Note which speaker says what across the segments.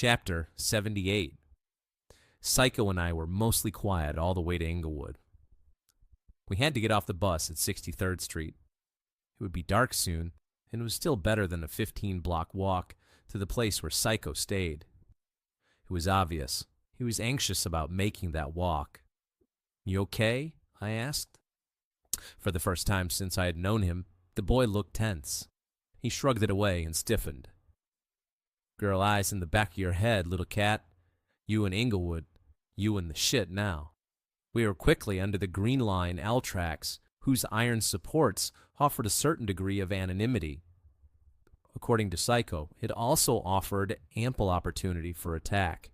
Speaker 1: Chapter 78. Psycho and I were mostly quiet all the way to Inglewood. We had to get off the bus at 63rd Street. It would be dark soon, and it was still better than a 15-block walk to the place where Psycho stayed. It was obvious. He was anxious about making that walk. "You okay?" I asked. For the first time since I had known him, the boy looked tense. He shrugged it away and stiffened. "Girl eyes in the back of your head, little cat. You in Inglewood. You in the shit now." We were quickly under the Green Line L tracks, whose iron supports offered a certain degree of anonymity. According to Psycho, it also offered ample opportunity for attack.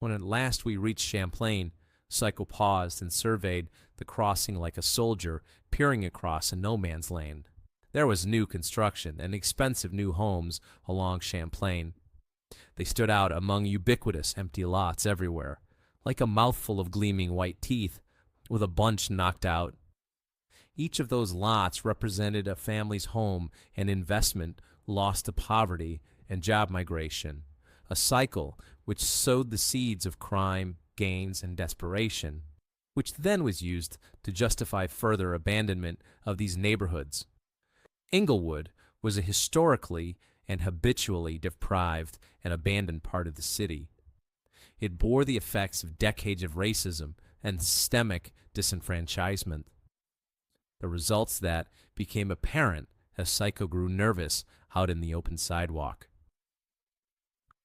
Speaker 1: When at last we reached Champlain, Psycho paused and surveyed the crossing like a soldier peering across a no-man's land. There was new construction and expensive new homes along Champlain. They stood out among ubiquitous empty lots everywhere, like a mouthful of gleaming white teeth with a bunch knocked out. Each of those lots represented a family's home and investment lost to poverty and job migration, a cycle which sowed the seeds of crime, gains, and desperation, which then was used to justify further abandonment of these neighborhoods. Inglewood was a historically and habitually deprived and abandoned part of the city. It bore the effects of decades of racism and systemic disenfranchisement. The results that became apparent as Psycho grew nervous out in the open sidewalk.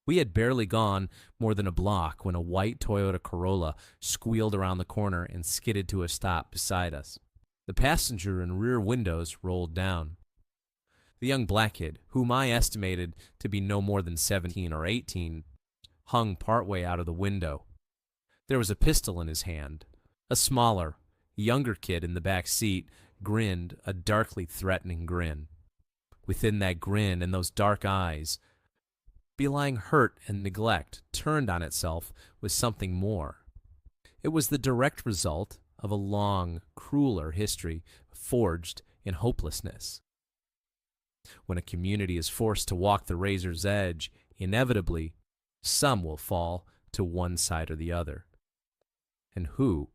Speaker 1: We had barely gone more than a block when a white Toyota Corolla squealed around the corner and skidded to a stop beside us. The passenger and rear windows rolled down. The young black kid, whom I estimated to be no more than 17 or 18, hung partway out of the window. There was a pistol in his hand. A smaller, younger kid in the back seat grinned a darkly threatening grin. Within that grin and those dark eyes, belying hurt and neglect, turned on itself with something more. It was the direct result of a long, crueler history forged in hopelessness. When a community is forced to walk the razor's edge, inevitably, some will fall to one side or the other. And who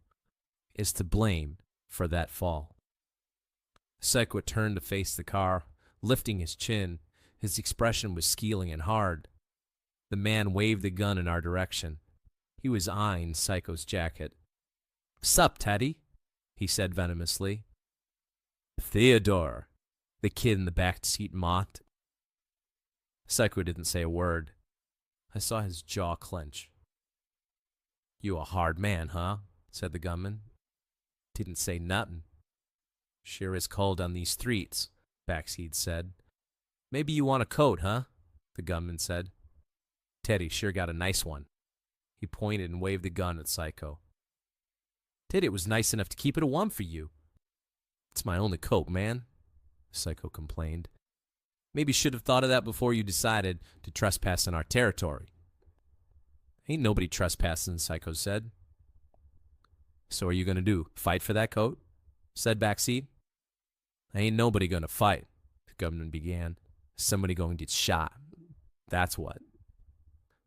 Speaker 1: is to blame for that fall? Psycho turned to face the car, lifting his chin. His expression was skeeling and hard. The man waved the gun in our direction. He was eyeing Psycho's jacket. "Sup, Teddy?" he said venomously. "Theodore," the kid in the back seat mocked. Psycho didn't say a word. I saw his jaw clench. "You a hard man, huh?" said the gunman. "Didn't say nothin'." "Sure is cold on these streets," Backseat said. "Maybe you want a coat, huh?" the gunman said. "Teddy sure got a nice one." He pointed and waved the gun at Psycho. "Teddy was nice enough to keep it a warm for you." "It's my only coat, man," Psycho complained. "Maybe should have thought of that before you decided to trespass on our territory." "Ain't nobody trespassing," Psycho said. "So are you going to do, fight for that coat?" said Backseat. "Ain't nobody going to fight," the gunman began. "Somebody going to get shot. That's what.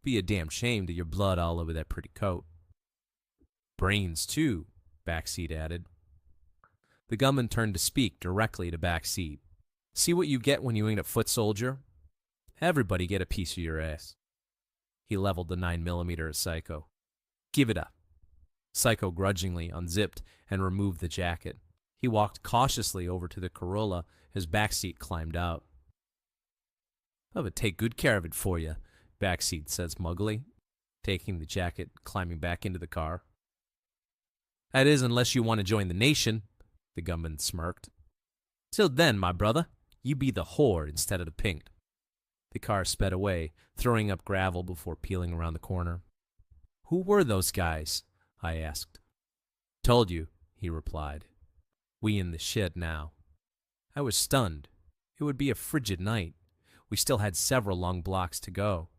Speaker 1: Be a damn shame to your blood all over that pretty coat." "Brains, too," Backseat added. The gunman turned to speak directly to Backseat. "See what you get when you ain't a foot soldier? Everybody get a piece of your ass." He leveled the 9mm at Psycho. "Give it up." Psycho grudgingly unzipped and removed the jacket. He walked cautiously over to the Corolla as Backseat climbed out. "I would take good care of it for you," Backseat said smugly, taking the jacket, climbing back into the car. "That is, unless you want to join the nation," the gunman smirked. "Till then, my brother, you be the whore instead of the pink." The car sped away, throwing up gravel before peeling around the corner. "Who were those guys?" I asked. "Told you," he replied. "We in the shit now." I was stunned. It would be a frigid night. We still had several long blocks to go.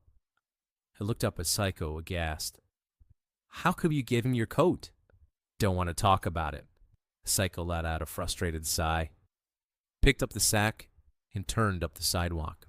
Speaker 1: I looked up at Psycho, aghast. "How could you give him your coat?" "Don't want to talk about it." Psycho let out a frustrated sigh, picked up the sack, and turned up the sidewalk.